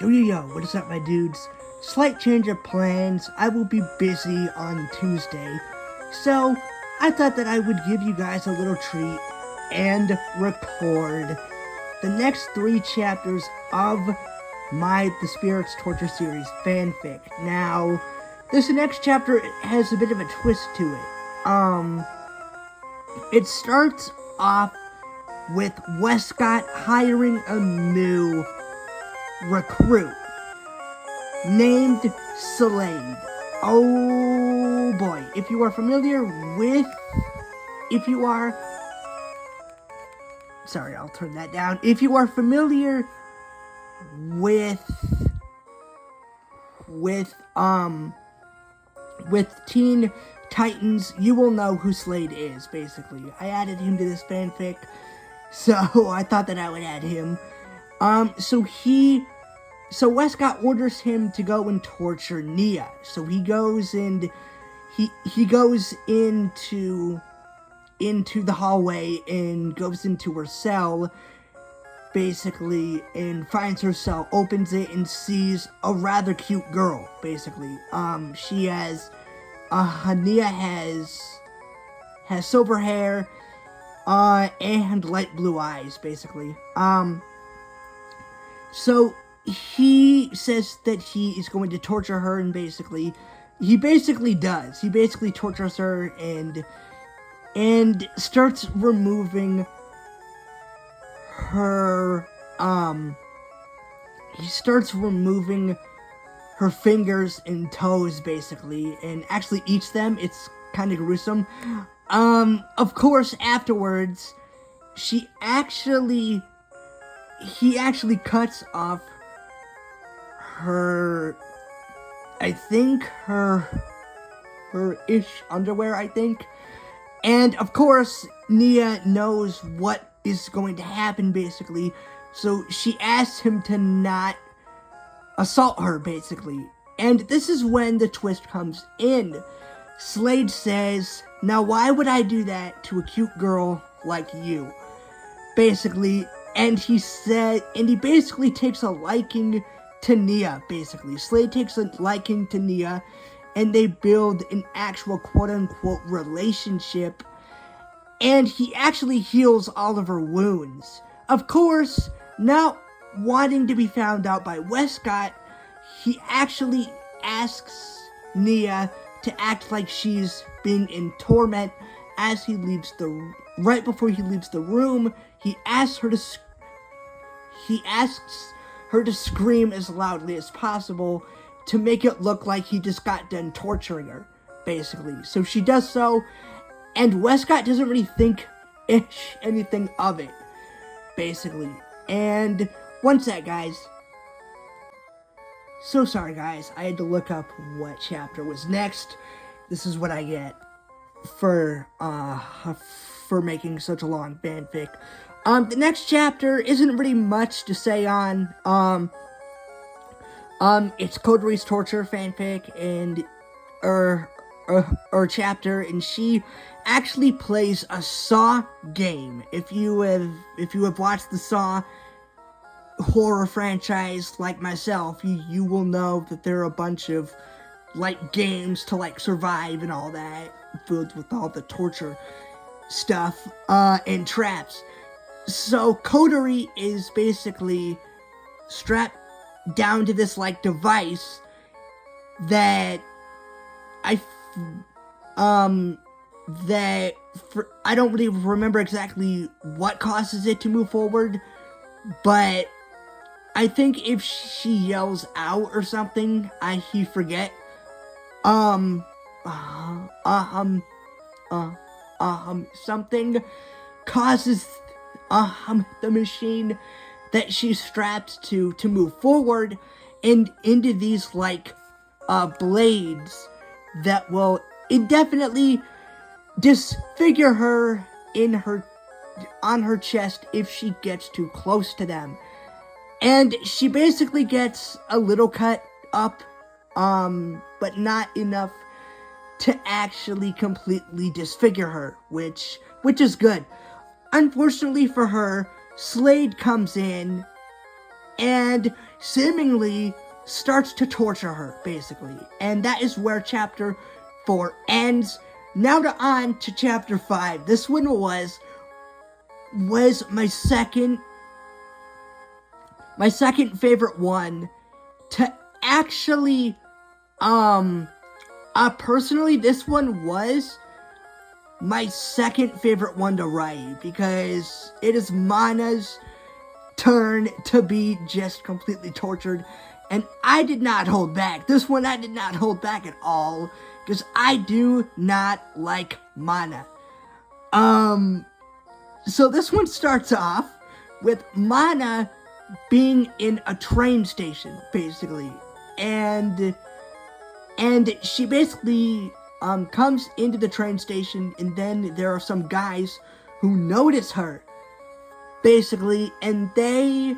Yo, what is up, my dudes? Slight change of plans. I will be busy on Tuesday, so I thought that I would give you guys a little treat and record the next 3 chapters of The Spirits Torture series, Fanfic. Now, this next chapter has a bit of a twist to it. It starts off with Westcott hiring a new recruit named Slade. Oh boy, if you are familiar with, sorry, I'll turn that down. If you are familiar with Teen Titans, you will know who Slade is, basically. I added him to this fanfic, so I thought that I would add him. So Westcott orders him to go and torture Nia. So he goes and he goes into the hallway and goes into her cell, basically, and finds her cell, opens it, and sees a rather cute girl, basically. Nia has silver hair, and light blue eyes, basically. So he says that he is going to torture her, and he basically does. He basically tortures her and starts removing her, fingers and toes, basically, and actually eats them. It's kind of gruesome. Of course, afterwards, he actually cuts off her ish underwear, I think. And of course, Nia knows what is going to happen, basically. So she asks him to not assault her, basically. And this is when the twist comes in. Slade says, "Now why would I do that to a cute girl like you?" Basically, and he basically takes a liking to Nia, basically. Slade takes a liking to Nia, and they build an actual quote-unquote relationship, and he actually heals all of her wounds. Of course, not wanting to be found out by Westcott, he actually asks Nia to act like she's being in torment as right before he leaves the room. He asks her to scream as loudly as possible to make it look like he just got done torturing her, basically. So she does so, and Westcott doesn't really think anything of it, basically. And one sec, guys. So sorry, guys. I had to look up what chapter was next. This is what I get for making such a long fanfic. The next chapter isn't really much to say on. It's Kurumi torture fanfic and or chapter, and she actually plays a Saw game. If you have watched the Saw horror franchise like myself, you will know that there are a bunch of games to survive and all that, filled with all the torture stuff and traps. So Kurumi is basically strapped down to this device that I don't really remember exactly what causes it to move forward, but I think if she yells out or something, he forget. Something causes the machine that she's strapped to move forward and into these blades that will indefinitely disfigure her on her chest if she gets too close to them. And she basically gets a little cut up, but not enough to actually completely disfigure her, which is good. Unfortunately for her, Slade comes in and and seemingly starts to torture her, basically. And that is where chapter 4 ends. Now on to chapter 5. This one was my second favorite one to actually, personally, this one was my second favorite one to write, because it is Mana's turn to be just completely tortured, and I did not hold back. This one I did not hold back at all, because I do not like Mana. So this one starts off with Mana being in a train station, basically, and she basically comes into the train station, and then there are some guys who notice her, basically, and they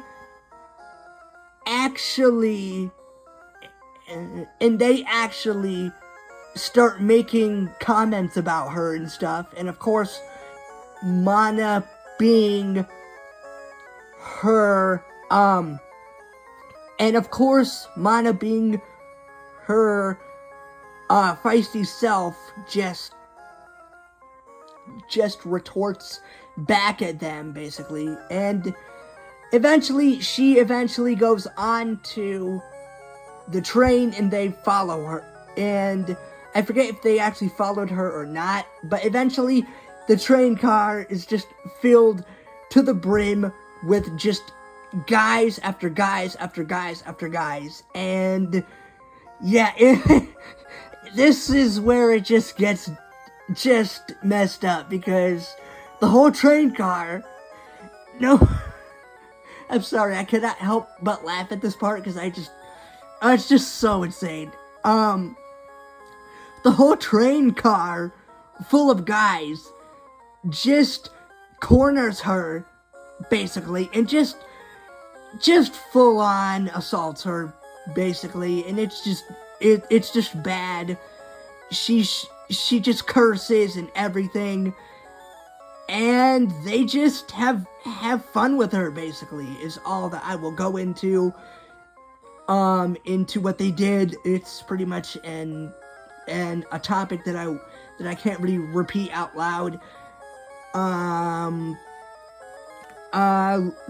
actually start making comments about her and stuff, and of course, Mana being her, feisty self just retorts back at them, basically, and she eventually goes on to the train, and they follow her, and I forget if they actually followed her or not, but eventually the train car is just filled to the brim with just guys after guys after guys after guys, and yeah, this is where it just gets just messed up, because the whole train car, no, I'm sorry, I cannot help but laugh at this part, because it's just so insane. The whole train car full of guys just corners her, basically, and just full on assaults her, basically, and it's just bad. She just curses and everything, and they just have fun with her, basically, is all that I will go into what they did. It's pretty much a topic that I can't really repeat out loud,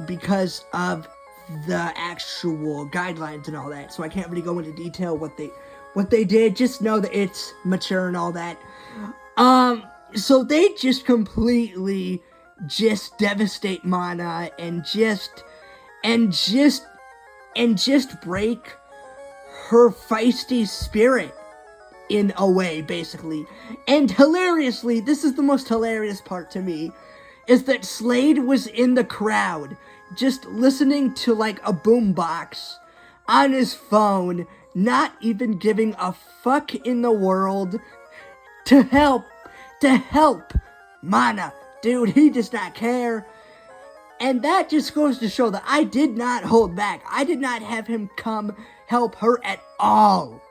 because of the actual guidelines and all that, so I can't really go into detail what they did. Just know that it's mature and all that. So they just completely just devastate Mana and just break her feisty spirit in a way, basically. And hilariously, this is the most hilarious part to me, is that Slade was in the crowd, just listening to like a boombox on his phone, not even giving a fuck in the world to help Mana. Dude, he does not care. And that just goes to show that I did not hold back. I did not have him come help her at all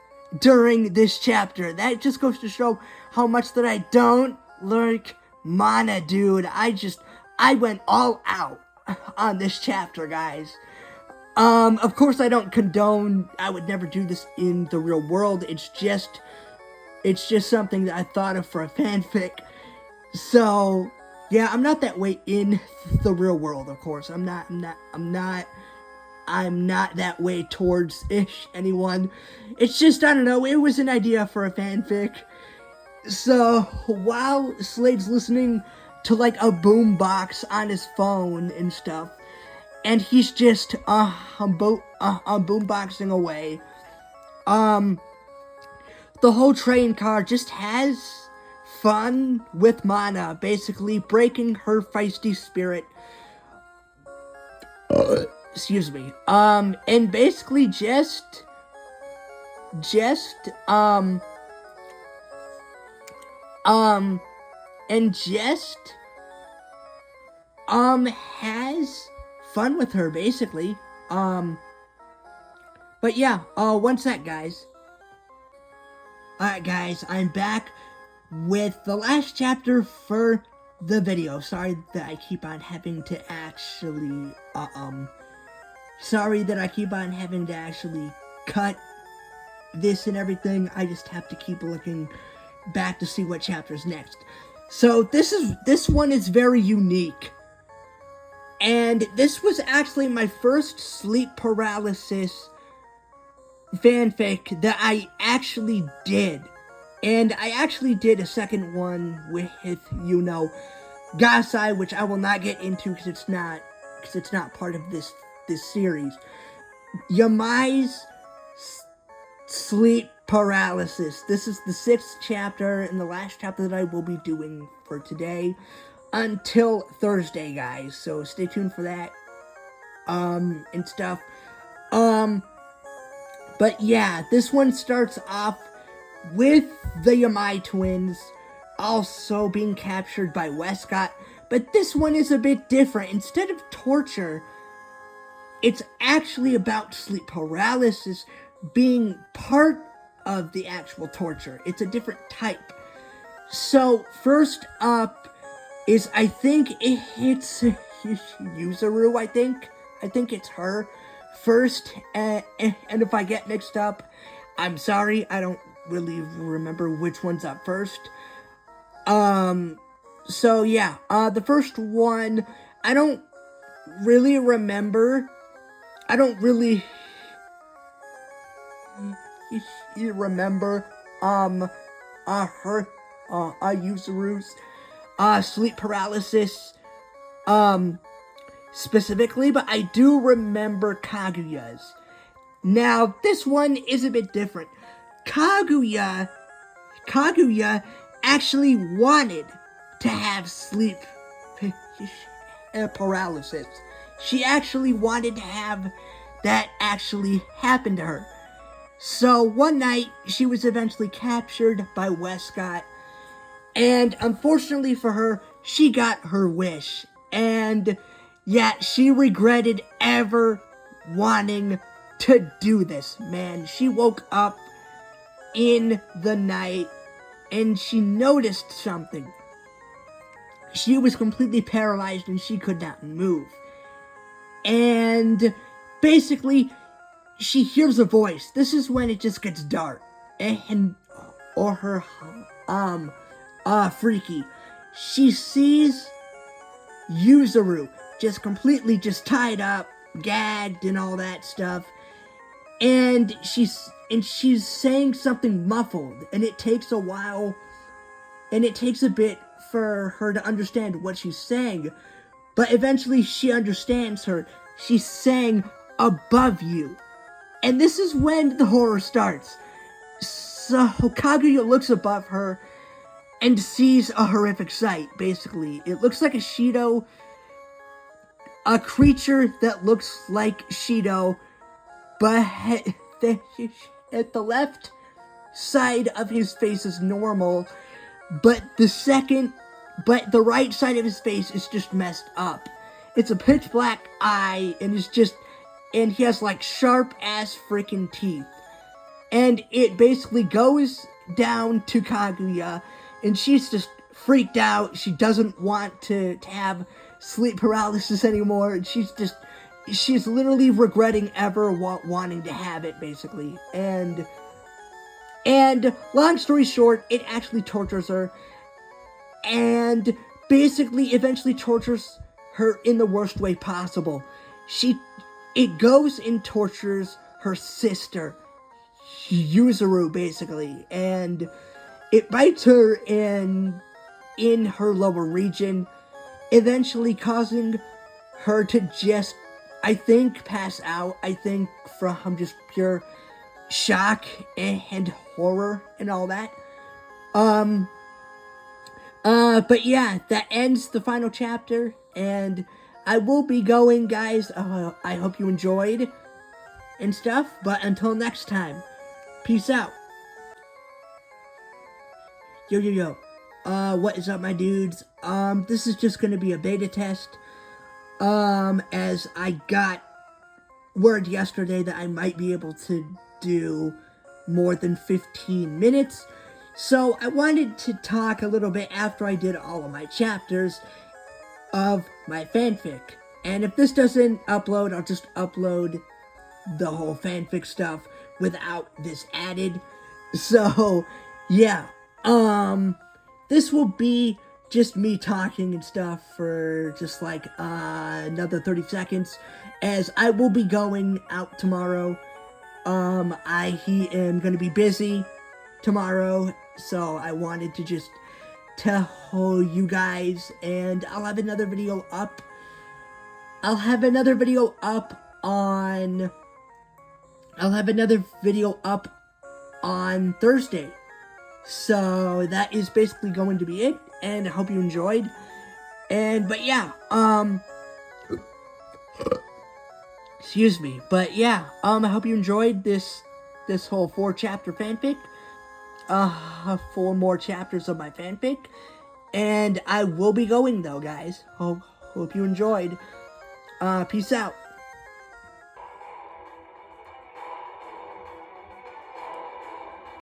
during this chapter. That just goes to show how much that I don't like Mana, dude. I went all out on this chapter, guys. Of course I don't condone, I would never do this in the real world. It's just something that I thought of for a fanfic. So, yeah, I'm not that way in the real world, of course. I'm not that way towards anyone. It's just, I don't know, it was an idea for a fanfic. So, while Slade's listening to like a boombox on his phone and stuff, and he's just boomboxing away, the whole train car just has fun with Mana, basically breaking her feisty spirit. Excuse me. And basically just has fun with her, basically. But yeah, one sec, guys. Alright, guys, I'm back with the last chapter for the video. Sorry that I keep on having to actually, Sorry that I keep on having to actually cut this and everything. I just have to keep looking back to see what chapter's next. So this one is very unique. And this was actually my first sleep paralysis fanfic that I actually did. And I actually did a second one with, Gasai, which I will not get into because it's not part of this series. Yamai's sleep paralysis. This is the 6th chapter and the last chapter that I will be doing for today until Thursday, guys. So stay tuned for that and stuff. But yeah, this one starts off with the Yamai twins also being captured by Westcott. But this one is a bit different. Instead of torture, it's actually about sleep paralysis being part of the actual torture. It's a different type. So, first up is, I think it hits Yuzuru, I think it's her first, and if I get mixed up, I'm sorry, I don't really remember which one's up first. So yeah, the first one, I don't really remember, her, Yuzuru's, sleep paralysis, specifically, but I do remember Kaguya's. Now, this one is a bit different. Kaguya actually wanted to have sleep paralysis. She actually wanted to have that actually happen to her. So one night, she was eventually captured by Westcott, and unfortunately for her, she got her wish. And yet, she regretted ever wanting to do this, man. She woke up in the night and she noticed something. She was completely paralyzed and she could not move. And basically, she hears a voice. This is when it just gets dark. Or her, freaky. She sees Yuzuru just completely just tied up, gagged and all that stuff. And she's saying something muffled, and it takes a while, and it takes a bit for her to understand what she's saying, but eventually she understands her. She's saying, "above you." And this is when the horror starts. So Kaguya looks above her and sees a horrific sight, basically. It looks like a Shido, a creature that looks like Shido, but at the left side of his face is normal, but the right side of his face is just messed up. It's a pitch black eye, and he has like sharp ass freaking teeth. And it basically goes down to Kaguya, and she's just freaked out. She doesn't want to have sleep paralysis anymore, and she's literally regretting ever wanting to have it, basically. And long story short, it actually tortures her, and basically eventually tortures her in the worst way possible. It goes and tortures her sister, Yuzuru, basically, and it bites her in her lower region, eventually causing her to just, I think, pass out. I think from just pure shock and horror and all that. But yeah, that ends the final chapter, and I will be going, guys. I hope you enjoyed and stuff, but until next time, peace out. Yo. What is up, my dudes? This is just gonna be a beta test. As I got word yesterday that I might be able to do more than 15 minutes. So I wanted to talk a little bit after I did all of my chapters of my fanfic. And if this doesn't upload, I'll just upload the whole fanfic stuff without this added. So, yeah. This will be just me talking and stuff for just like another 30 seconds, as I will be going out tomorrow. I am gonna be busy tomorrow, so I wanted to just tell you guys, and I'll have another video up. I'll have another video up on Thursday. So that is basically going to be it, and I hope you enjoyed. But yeah, excuse me. But yeah, I hope you enjoyed this whole 4-chapter fanfic. 4 more chapters of my fanfic. And I will be going though, guys. Hope you enjoyed. Peace out.